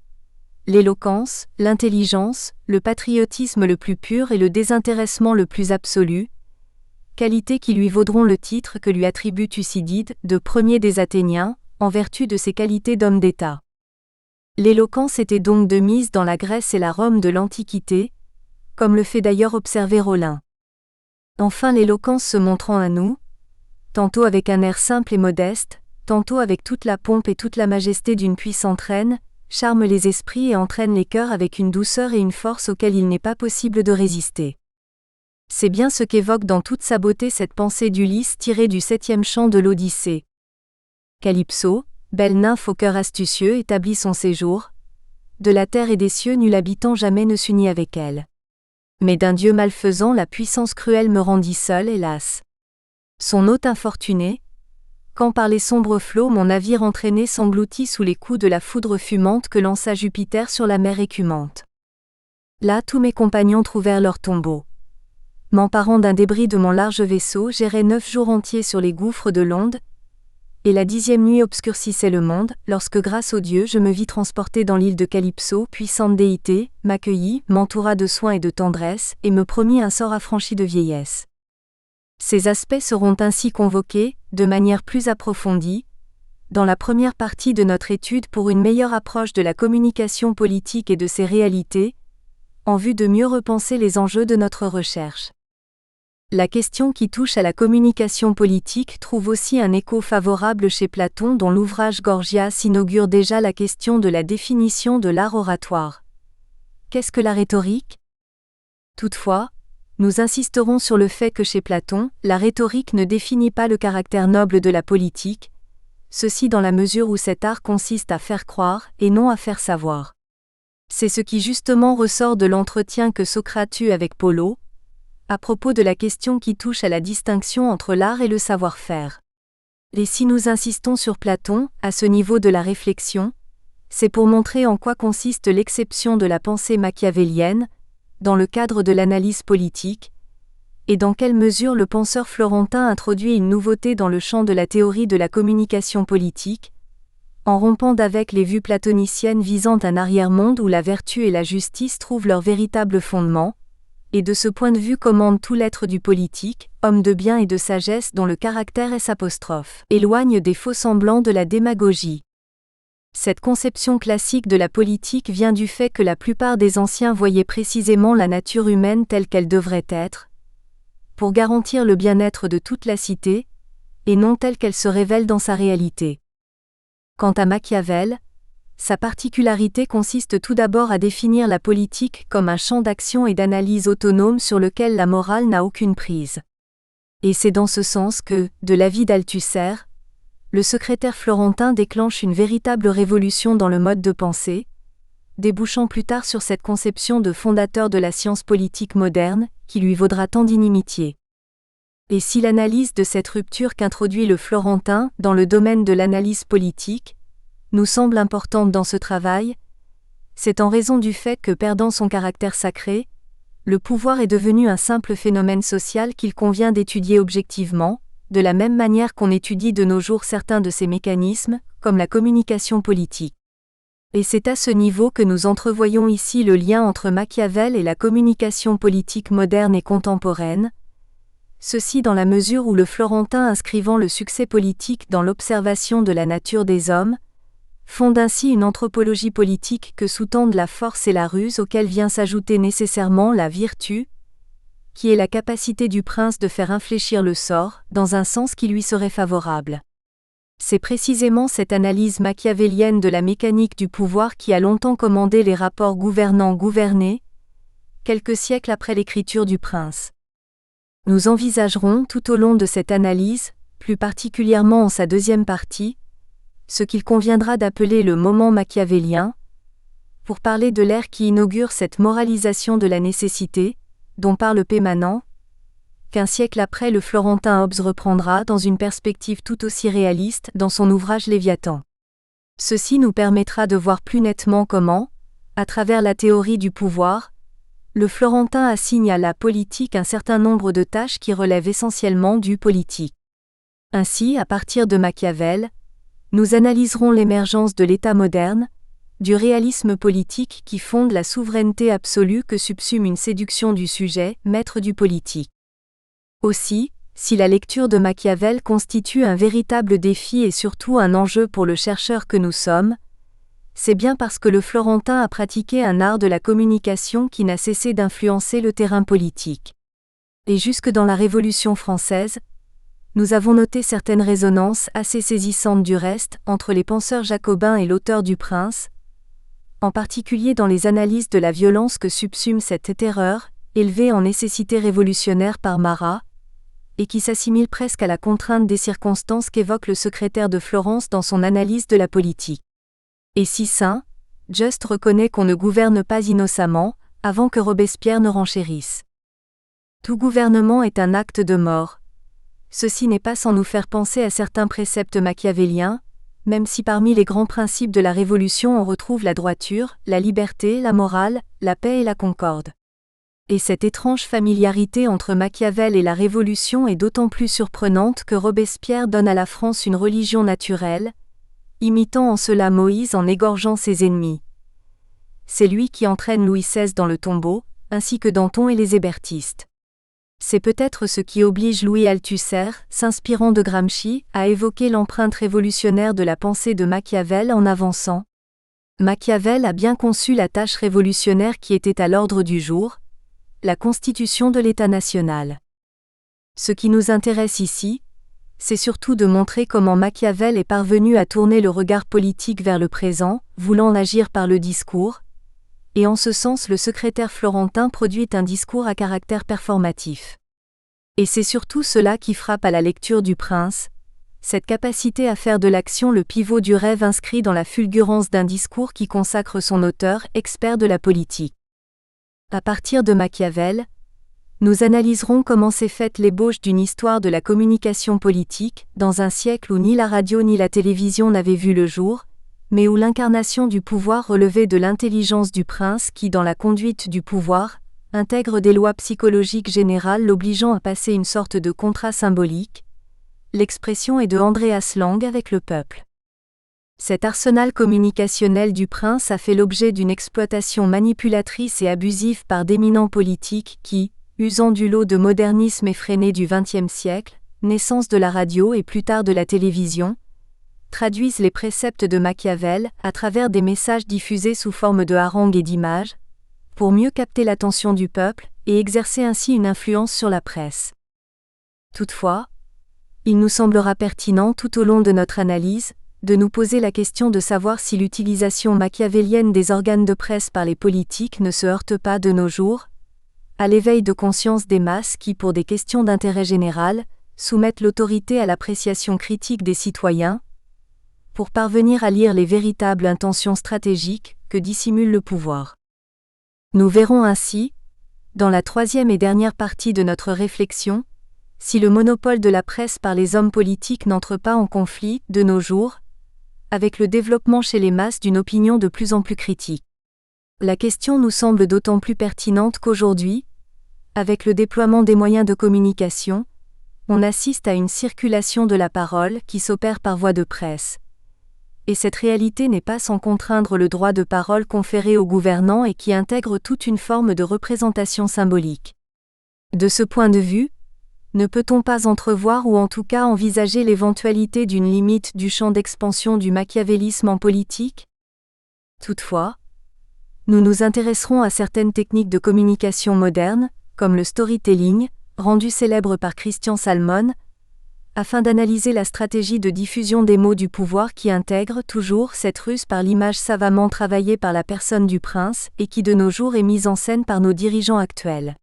L'éloquence, l'intelligence, le patriotisme le plus pur et le désintéressement le plus absolu, qualités qui lui vaudront le titre que lui attribue Thucydide, de premier des Athéniens, en vertu de ses qualités d'homme d'État. L'éloquence était donc de mise dans la Grèce et la Rome de l'Antiquité, comme le fait d'ailleurs observer Rollin. Enfin l'éloquence se montrant à nous, tantôt avec un air simple et modeste, tantôt avec toute la pompe et toute la majesté d'une puissante reine, charme les esprits et entraîne les cœurs avec une douceur et une force auxquelles il n'est pas possible de résister. C'est bien ce qu'évoque dans toute sa beauté cette pensée d'Ulysse tirée du 7e chant de l'Odyssée. Calypso, belle nymphe au cœur astucieux, établit son séjour. De la terre et des cieux nul habitant jamais ne s'unit avec elle. Mais d'un dieu malfaisant la puissance cruelle me rendit seul, hélas. Son hôte infortuné, quand par les sombres flots mon navire entraîné s'engloutit sous les coups de la foudre fumante que lança Jupiter sur la mer écumante. Là tous mes compagnons trouvèrent leur tombeau. M'emparant d'un débris de mon large vaisseau, j'errais 9 jours entiers sur les gouffres de l'onde, et la 10e nuit obscurcissait le monde, lorsque grâce aux dieux je me vis transporté dans l'île de Calypso, puissante déité, m'accueillit, m'entoura de soins et de tendresse, et me promit un sort affranchi de vieillesse. Ces aspects seront ainsi convoqués, de manière plus approfondie, dans la première partie de notre étude pour une meilleure approche de la communication politique et de ses réalités, en vue de mieux repenser les enjeux de notre recherche. La question qui touche à la communication politique trouve aussi un écho favorable chez Platon dont l'ouvrage Gorgias inaugure déjà la question de la définition de l'art oratoire. Qu'est-ce que la rhétorique ? Toutefois, nous insisterons sur le fait que chez Platon, la rhétorique ne définit pas le caractère noble de la politique, ceci dans la mesure où cet art consiste à faire croire et non à faire savoir. C'est ce qui justement ressort de l'entretien que Socrate eut avec Polo, à propos de la question qui touche à la distinction entre l'art et le savoir-faire. Et si nous insistons sur Platon, à ce niveau de la réflexion, c'est pour montrer en quoi consiste l'exception de la pensée machiavélienne, dans le cadre de l'analyse politique, et dans quelle mesure le penseur florentin introduit une nouveauté dans le champ de la théorie de la communication politique, en rompant d'avec les vues platoniciennes visant un arrière-monde où la vertu et la justice trouvent leur véritable fondement, et de ce point de vue commande tout l'être du politique, homme de bien et de sagesse dont le caractère est apostrophe, éloigne des faux-semblants de la démagogie. Cette conception classique de la politique vient du fait que la plupart des anciens voyaient précisément la nature humaine telle qu'elle devrait être, pour garantir le bien-être de toute la cité, et non telle qu'elle se révèle dans sa réalité. Quant à Machiavel, sa particularité consiste tout d'abord à définir la politique comme un champ d'action et d'analyse autonome sur lequel la morale n'a aucune prise. Et c'est dans ce sens que, de l'avis d'Althusser, le secrétaire florentin déclenche une véritable révolution dans le mode de pensée, débouchant plus tard sur cette conception de fondateur de la science politique moderne, qui lui vaudra tant d'inimitié. Et si l'analyse de cette rupture qu'introduit le florentin dans le domaine de l'analyse politique nous semble importante dans ce travail, c'est en raison du fait que, perdant son caractère sacré, le pouvoir est devenu un simple phénomène social qu'il convient d'étudier objectivement, de la même manière qu'on étudie de nos jours certains de ces mécanismes, comme la communication politique. Et c'est à ce niveau que nous entrevoyons ici le lien entre Machiavel et la communication politique moderne et contemporaine, ceci dans la mesure où le Florentin inscrivant le succès politique dans l'observation de la nature des hommes, fonde ainsi une anthropologie politique que sous-tendent la force et la ruse auxquelles vient s'ajouter nécessairement la vertu, qui est la capacité du prince de faire infléchir le sort, dans un sens qui lui serait favorable. C'est précisément cette analyse machiavélienne de la mécanique du pouvoir qui a longtemps commandé les rapports gouvernant-gouvernés, quelques siècles après l'écriture du Prince. Nous envisagerons tout au long de cette analyse, plus particulièrement en sa deuxième partie, ce qu'il conviendra d'appeler le moment machiavélien, pour parler de l'ère qui inaugure cette moralisation de la nécessité, dont parle Pémanent, qu'un siècle après le Florentin Hobbes reprendra dans une perspective tout aussi réaliste dans son ouvrage Léviathan. Ceci nous permettra de voir plus nettement comment, à travers la théorie du pouvoir, le Florentin assigne à la politique un certain nombre de tâches qui relèvent essentiellement du politique. Ainsi, à partir de Machiavel, nous analyserons l'émergence de l'État moderne, du réalisme politique qui fonde la souveraineté absolue que subsume une séduction du sujet, maître du politique. Aussi, si la lecture de Machiavel constitue un véritable défi et surtout un enjeu pour le chercheur que nous sommes, c'est bien parce que le Florentin a pratiqué un art de la communication qui n'a cessé d'influencer le terrain politique. Et jusque dans la Révolution française, nous avons noté certaines résonances assez saisissantes du reste entre les penseurs jacobins et l'auteur du Prince, en particulier dans les analyses de la violence que subsume cette terreur, élevée en nécessité révolutionnaire par Marat, et qui s'assimile presque à la contrainte des circonstances qu'évoque le secrétaire de Florence dans son analyse de la politique. Et si Saint-Just reconnaît qu'on ne gouverne pas innocemment, avant que Robespierre ne renchérisse. Tout gouvernement est un acte de mort. Ceci n'est pas sans nous faire penser à certains préceptes machiavéliens, même si parmi les grands principes de la Révolution on retrouve la droiture, la liberté, la morale, la paix et la concorde. Et cette étrange familiarité entre Machiavel et la Révolution est d'autant plus surprenante que Robespierre donne à la France une religion naturelle, imitant en cela Moïse en égorgeant ses ennemis. C'est lui qui entraîne Louis XVI dans le tombeau, ainsi que Danton et les hébertistes. C'est peut-être ce qui oblige Louis Althusser, s'inspirant de Gramsci, à évoquer l'empreinte révolutionnaire de la pensée de Machiavel en avançant. Machiavel a bien conçu la tâche révolutionnaire qui était à l'ordre du jour, la constitution de l'État national. Ce qui nous intéresse ici, c'est surtout de montrer comment Machiavel est parvenu à tourner le regard politique vers le présent, voulant agir par le discours, et en ce sens le secrétaire florentin produit un discours à caractère performatif. Et c'est surtout cela qui frappe à la lecture du Prince, cette capacité à faire de l'action le pivot du rêve inscrit dans la fulgurance d'un discours qui consacre son auteur, expert de la politique. À partir de Machiavel, nous analyserons comment s'est faite l'ébauche d'une histoire de la communication politique, dans un siècle où ni la radio ni la télévision n'avaient vu le jour, mais où l'incarnation du pouvoir relevait de l'intelligence du prince qui, dans la conduite du pouvoir, intègre des lois psychologiques générales l'obligeant à passer une sorte de contrat symbolique. L'expression est de Andreas Lang avec le peuple. Cet arsenal communicationnel du prince a fait l'objet d'une exploitation manipulatrice et abusive par d'éminents politiques qui, usant du lot de modernisme effréné du XXe siècle, naissance de la radio et plus tard de la télévision, traduisent les préceptes de Machiavel à travers des messages diffusés sous forme de harangues et d'images, pour mieux capter l'attention du peuple et exercer ainsi une influence sur la presse. Toutefois, il nous semblera pertinent tout au long de notre analyse, de nous poser la question de savoir si l'utilisation machiavélienne des organes de presse par les politiques ne se heurte pas de nos jours à l'éveil de conscience des masses qui, pour des questions d'intérêt général, soumettent l'autorité à l'appréciation critique des citoyens, pour parvenir à lire les véritables intentions stratégiques que dissimule le pouvoir. Nous verrons ainsi, dans la troisième et dernière partie de notre réflexion, si le monopole de la presse par les hommes politiques n'entre pas en conflit, de nos jours, avec le développement chez les masses d'une opinion de plus en plus critique. La question nous semble d'autant plus pertinente qu'aujourd'hui, avec le déploiement des moyens de communication, on assiste à une circulation de la parole qui s'opère par voie de presse. Et cette réalité n'est pas sans contraindre le droit de parole conféré aux gouvernants et qui intègre toute une forme de représentation symbolique. De ce point de vue, ne peut-on pas entrevoir ou en tout cas envisager l'éventualité d'une limite du champ d'expansion du machiavélisme en politique ? Toutefois, nous nous intéresserons à certaines techniques de communication modernes, comme le storytelling, rendu célèbre par Christian Salmon, afin d'analyser la stratégie de diffusion des mots du pouvoir qui intègre toujours cette ruse par l'image savamment travaillée par la personne du prince et qui de nos jours est mise en scène par nos dirigeants actuels.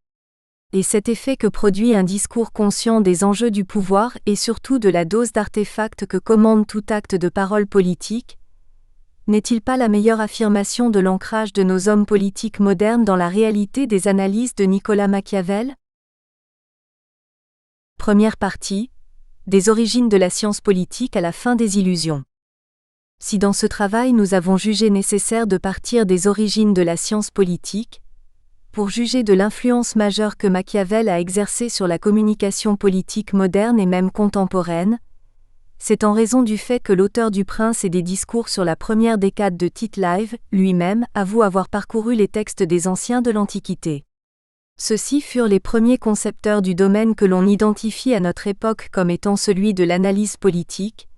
Et cet effet que produit un discours conscient des enjeux du pouvoir et surtout de la dose d'artefacts que commande tout acte de parole politique, n'est-il pas la meilleure affirmation de l'ancrage de nos hommes politiques modernes dans la réalité des analyses de Nicolas Machiavel ? Première partie. Des origines de la science politique à la fin des illusions. Si dans ce travail nous avons jugé nécessaire de partir des origines de la science politique, pour juger de l'influence majeure que Machiavel a exercée sur la communication politique moderne et même contemporaine, c'est en raison du fait que l'auteur du Prince et des discours sur la première décade de Tite-Live, lui-même, avoue avoir parcouru les textes des anciens de l'Antiquité. Ceux-ci furent les premiers concepteurs du domaine que l'on identifie à notre époque comme étant celui de l'analyse politique,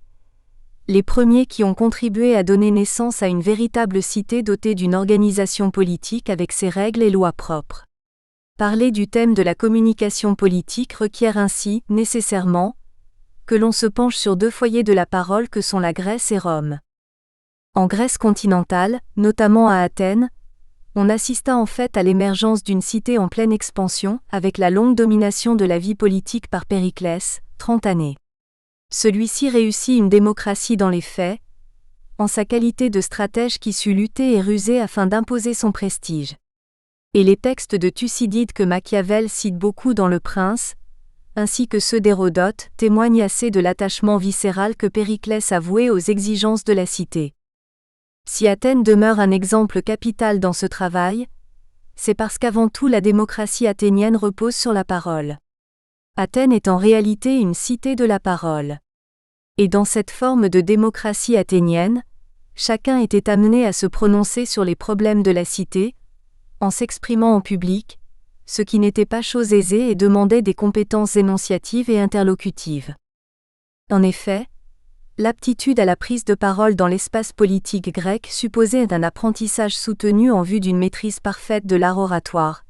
les premiers qui ont contribué à donner naissance à une véritable cité dotée d'une organisation politique avec ses règles et lois propres. Parler du thème de la communication politique requiert ainsi, nécessairement, que l'on se penche sur deux foyers de la parole que sont la Grèce et Rome. En Grèce continentale, notamment à Athènes, on assista en fait à l'émergence d'une cité en pleine expansion, avec la longue domination de la vie politique par Périclès, 30 années. Celui-ci réussit une démocratie dans les faits, en sa qualité de stratège qui sut lutter et ruser afin d'imposer son prestige. Et les textes de Thucydide que Machiavel cite beaucoup dans Le Prince, ainsi que ceux d'Hérodote, témoignent assez de l'attachement viscéral que Périclès avouait aux exigences de la cité. Si Athènes demeure un exemple capital dans ce travail, c'est parce qu'avant tout la démocratie athénienne repose sur la parole. Athènes est en réalité une cité de la parole. Et dans cette forme de démocratie athénienne, chacun était amené à se prononcer sur les problèmes de la cité, en s'exprimant en public, ce qui n'était pas chose aisée et demandait des compétences énonciatives et interlocutives. En effet, l'aptitude à la prise de parole dans l'espace politique grec supposait un apprentissage soutenu en vue d'une maîtrise parfaite de l'art oratoire.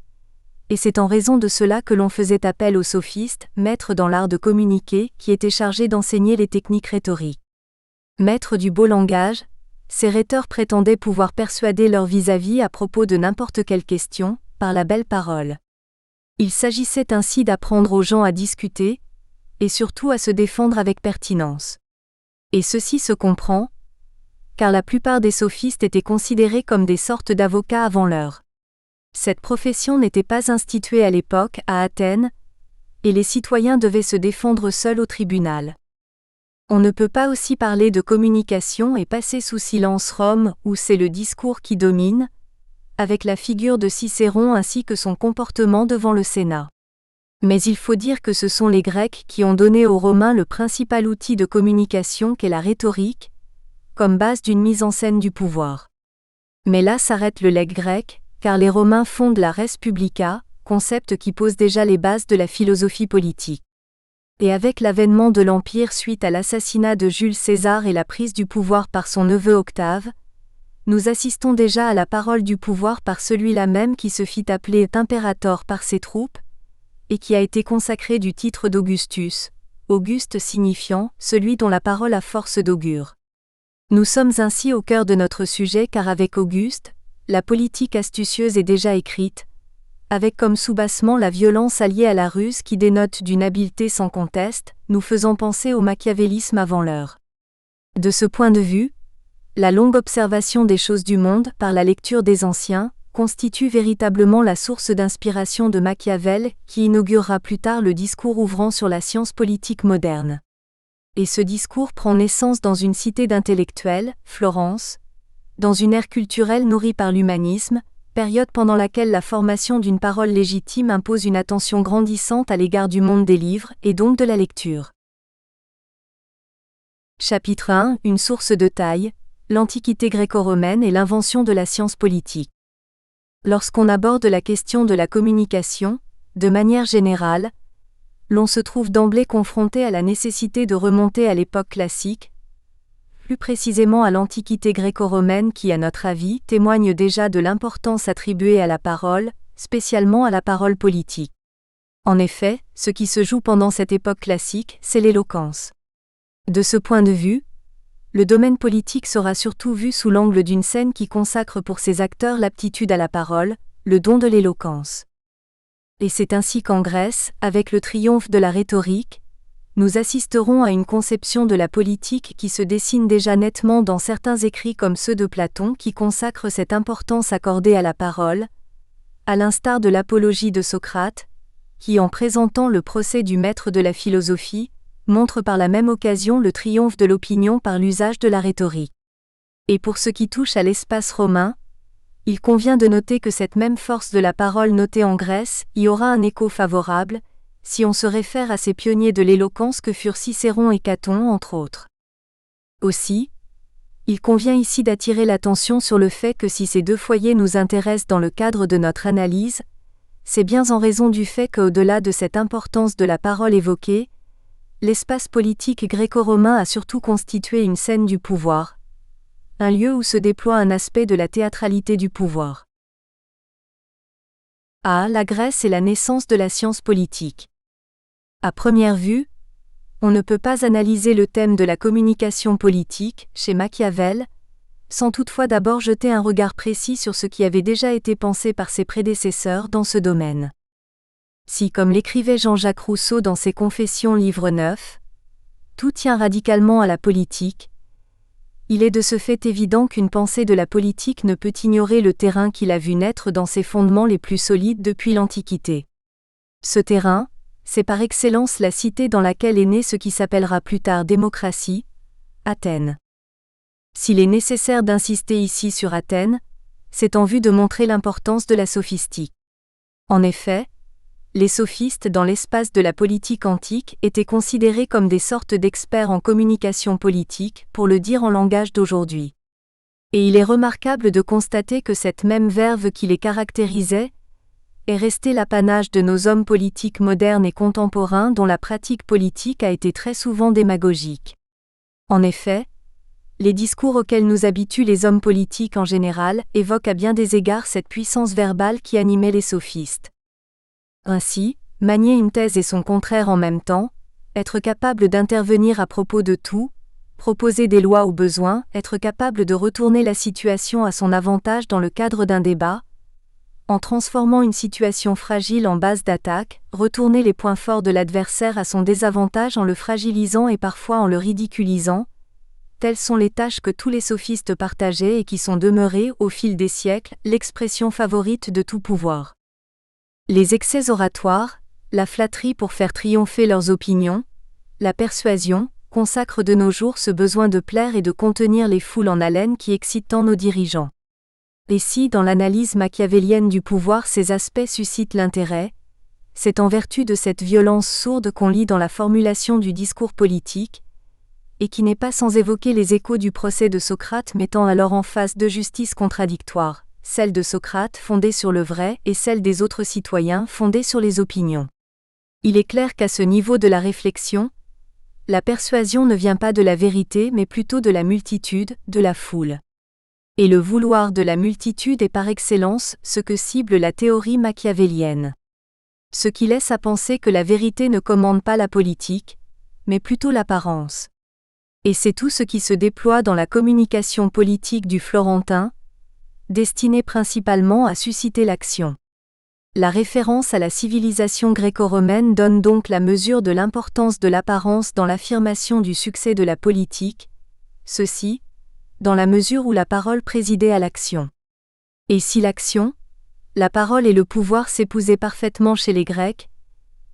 Et c'est en raison de cela que l'on faisait appel aux sophistes, maîtres dans l'art de communiquer, qui étaient chargés d'enseigner les techniques rhétoriques. Maîtres du beau langage, ces rhéteurs prétendaient pouvoir persuader leurs vis-à-vis à propos de n'importe quelle question, par la belle parole. Il s'agissait ainsi d'apprendre aux gens à discuter, et surtout à se défendre avec pertinence. Et ceci se comprend, car la plupart des sophistes étaient considérés comme des sortes d'avocats avant l'heure. Cette profession n'était pas instituée à l'époque, à Athènes, et les citoyens devaient se défendre seuls au tribunal. On ne peut pas aussi parler de communication et passer sous silence Rome, où c'est le discours qui domine, avec la figure de Cicéron ainsi que son comportement devant le Sénat. Mais il faut dire que ce sont les Grecs qui ont donné aux Romains le principal outil de communication qu'est la rhétorique, comme base d'une mise en scène du pouvoir. Mais là s'arrête le legs grec, car les Romains fondent la res publica, concept qui pose déjà les bases de la philosophie politique. Et avec l'avènement de l'Empire suite à l'assassinat de Jules César et la prise du pouvoir par son neveu Octave, nous assistons déjà à la parole du pouvoir par celui-là même qui se fit appeler impérator par ses troupes, et qui a été consacré du titre d'Augustus, Auguste signifiant « celui dont la parole a force d'augure ». Nous sommes ainsi au cœur de notre sujet car avec Auguste, la politique astucieuse est déjà écrite, avec comme soubassement la violence alliée à la ruse qui dénote d'une habileté sans conteste, nous faisant penser au machiavélisme avant l'heure. De ce point de vue, la longue observation des choses du monde par la lecture des anciens, constitue véritablement la source d'inspiration de Machiavel qui inaugurera plus tard le discours ouvrant sur la science politique moderne. Et ce discours prend naissance dans une cité d'intellectuels, Florence, dans une ère culturelle nourrie par l'humanisme, période pendant laquelle la formation d'une parole légitime impose une attention grandissante à l'égard du monde des livres et donc de la lecture. Chapitre 1 Une source de taille, l'Antiquité gréco-romaine et l'invention de la science politique. Lorsqu'on aborde la question de la communication, de manière générale, l'on se trouve d'emblée confronté à la nécessité de remonter à l'époque classique, plus précisément à l'Antiquité gréco-romaine qui, à notre avis, témoigne déjà de l'importance attribuée à la parole, spécialement à la parole politique. En effet, ce qui se joue pendant cette époque classique, c'est l'éloquence. De ce point de vue, le domaine politique sera surtout vu sous l'angle d'une scène qui consacre pour ses acteurs l'aptitude à la parole, le don de l'éloquence. Et c'est ainsi qu'en Grèce, avec le triomphe de la rhétorique, nous assisterons à une conception de la politique qui se dessine déjà nettement dans certains écrits comme ceux de Platon qui consacrent cette importance accordée à la parole, à l'instar de l'Apologie de Socrate, qui en présentant le procès du maître de la philosophie, montre par la même occasion le triomphe de l'opinion par l'usage de la rhétorique. Et pour ce qui touche à l'espace romain, il convient de noter que cette même force de la parole notée en Grèce y aura un écho favorable, si on se réfère à ces pionniers de l'éloquence que furent Cicéron et Caton entre autres. Aussi, il convient ici d'attirer l'attention sur le fait que si ces deux foyers nous intéressent dans le cadre de notre analyse, c'est bien en raison du fait qu'au-delà de cette importance de la parole évoquée, l'espace politique gréco-romain a surtout constitué une scène du pouvoir, un lieu où se déploie un aspect de la théâtralité du pouvoir. A. La Grèce et la naissance de la science politique. À première vue, on ne peut pas analyser le thème de la communication politique, chez Machiavel, sans toutefois d'abord jeter un regard précis sur ce qui avait déjà été pensé par ses prédécesseurs dans ce domaine. Si, comme l'écrivait Jean-Jacques Rousseau dans ses Confessions livre 9, tout tient radicalement à la politique, il est de ce fait évident qu'une pensée de la politique ne peut ignorer le terrain qu'il a vu naître dans ses fondements les plus solides depuis l'Antiquité. Ce terrain, c'est par excellence la cité dans laquelle est né ce qui s'appellera plus tard démocratie, Athènes. S'il est nécessaire d'insister ici sur Athènes, c'est en vue de montrer l'importance de la sophistique. En effet, les sophistes dans l'espace de la politique antique étaient considérés comme des sortes d'experts en communication politique, pour le dire en langage d'aujourd'hui. Et il est remarquable de constater que cette même verve qui les caractérisait est restée l'apanage de nos hommes politiques modernes et contemporains dont la pratique politique a été très souvent démagogique. En effet, les discours auxquels nous habituent les hommes politiques en général évoquent à bien des égards cette puissance verbale qui animait les sophistes. Ainsi, manier une thèse et son contraire en même temps, être capable d'intervenir à propos de tout, proposer des lois au besoin, être capable de retourner la situation à son avantage dans le cadre d'un débat, en transformant une situation fragile en base d'attaque, retourner les points forts de l'adversaire à son désavantage en le fragilisant et parfois en le ridiculisant, telles sont les tâches que tous les sophistes partageaient et qui sont demeurées, au fil des siècles, l'expression favorite de tout pouvoir. Les excès oratoires, la flatterie pour faire triompher leurs opinions, la persuasion, consacrent de nos jours ce besoin de plaire et de contenir les foules en haleine qui excitent tant nos dirigeants. Et si, dans l'analyse machiavélienne du pouvoir, ces aspects suscitent l'intérêt, c'est en vertu de cette violence sourde qu'on lit dans la formulation du discours politique, et qui n'est pas sans évoquer les échos du procès de Socrate mettant alors en face deux justices contradictoires, celle de Socrate fondée sur le vrai et celle des autres citoyens fondée sur les opinions. Il est clair qu'à ce niveau de la réflexion, la persuasion ne vient pas de la vérité mais plutôt de la multitude, de la foule. Et le vouloir de la multitude est par excellence ce que cible la théorie machiavélienne. Ce qui laisse à penser que la vérité ne commande pas la politique, mais plutôt l'apparence. Et c'est tout ce qui se déploie dans la communication politique du Florentin, destinée principalement à susciter l'action. La référence à la civilisation gréco-romaine donne donc la mesure de l'importance de l'apparence dans l'affirmation du succès de la politique, ceci, dans la mesure où la parole présidait à l'action. Et si l'action, la parole et le pouvoir s'épousaient parfaitement chez les Grecs,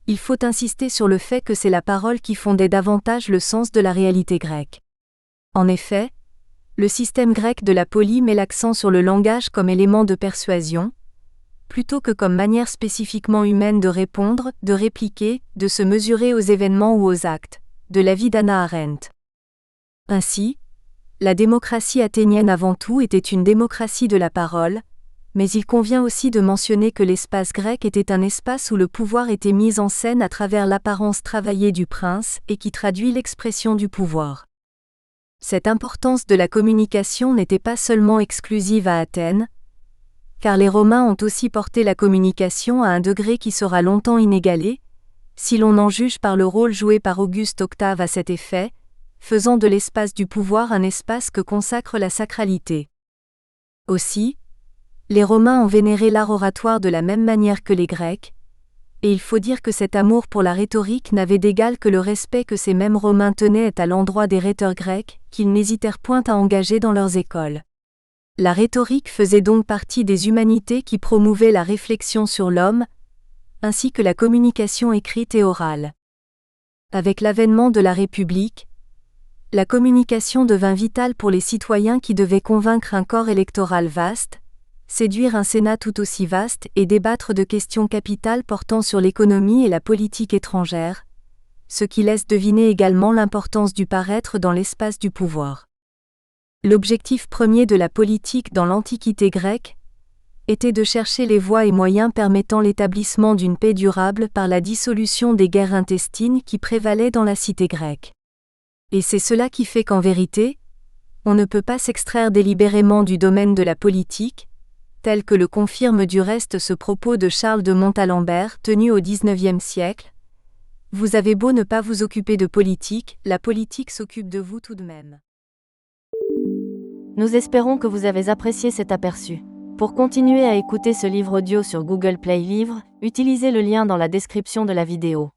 il faut insister sur le fait que c'est la parole qui fondait davantage le sens de la réalité grecque. En effet, Le système grec de la polie met l'accent sur le langage comme élément de persuasion, plutôt que comme manière spécifiquement humaine de répondre, de répliquer, de se mesurer aux événements ou aux actes, de l'avis d'Hannah Arendt. Ainsi, la démocratie athénienne avant tout était une démocratie de la parole, mais il convient aussi de mentionner que l'espace grec était un espace où le pouvoir était mis en scène à travers l'apparence travaillée du prince et qui traduit l'expression du pouvoir. Cette importance de la communication n'était pas seulement exclusive à Athènes, car les Romains ont aussi porté la communication à un degré qui sera longtemps inégalé, si l'on en juge par le rôle joué par Auguste Octave à cet effet, faisant de l'espace du pouvoir un espace que consacre la sacralité. Aussi, les Romains ont vénéré l'art oratoire de la même manière que les Grecs, et il faut dire que cet amour pour la rhétorique n'avait d'égal que le respect que ces mêmes Romains tenaient à l'endroit des rhéteurs grecs, qu'ils n'hésitèrent point à engager dans leurs écoles. La rhétorique faisait donc partie des humanités qui promouvaient la réflexion sur l'homme, ainsi que la communication écrite et orale. Avec l'avènement de la République, la communication devint vitale pour les citoyens qui devaient convaincre un corps électoral vaste, séduire un Sénat tout aussi vaste et débattre de questions capitales portant sur l'économie et la politique étrangère, ce qui laisse deviner également l'importance du paraître dans l'espace du pouvoir. L'objectif premier de la politique dans l'Antiquité grecque était de chercher les voies et moyens permettant l'établissement d'une paix durable par la dissolution des guerres intestines qui prévalaient dans la cité grecque. Et c'est cela qui fait qu'en vérité, on ne peut pas s'extraire délibérément du domaine de la politique, tel que le confirme du reste ce propos de Charles de Montalembert tenu au XIXe siècle. Vous avez beau ne pas vous occuper de politique, la politique s'occupe de vous tout de même. Nous espérons que vous avez apprécié cet aperçu. Pour continuer à écouter ce livre audio sur Google Play Livres, utilisez le lien dans la description de la vidéo.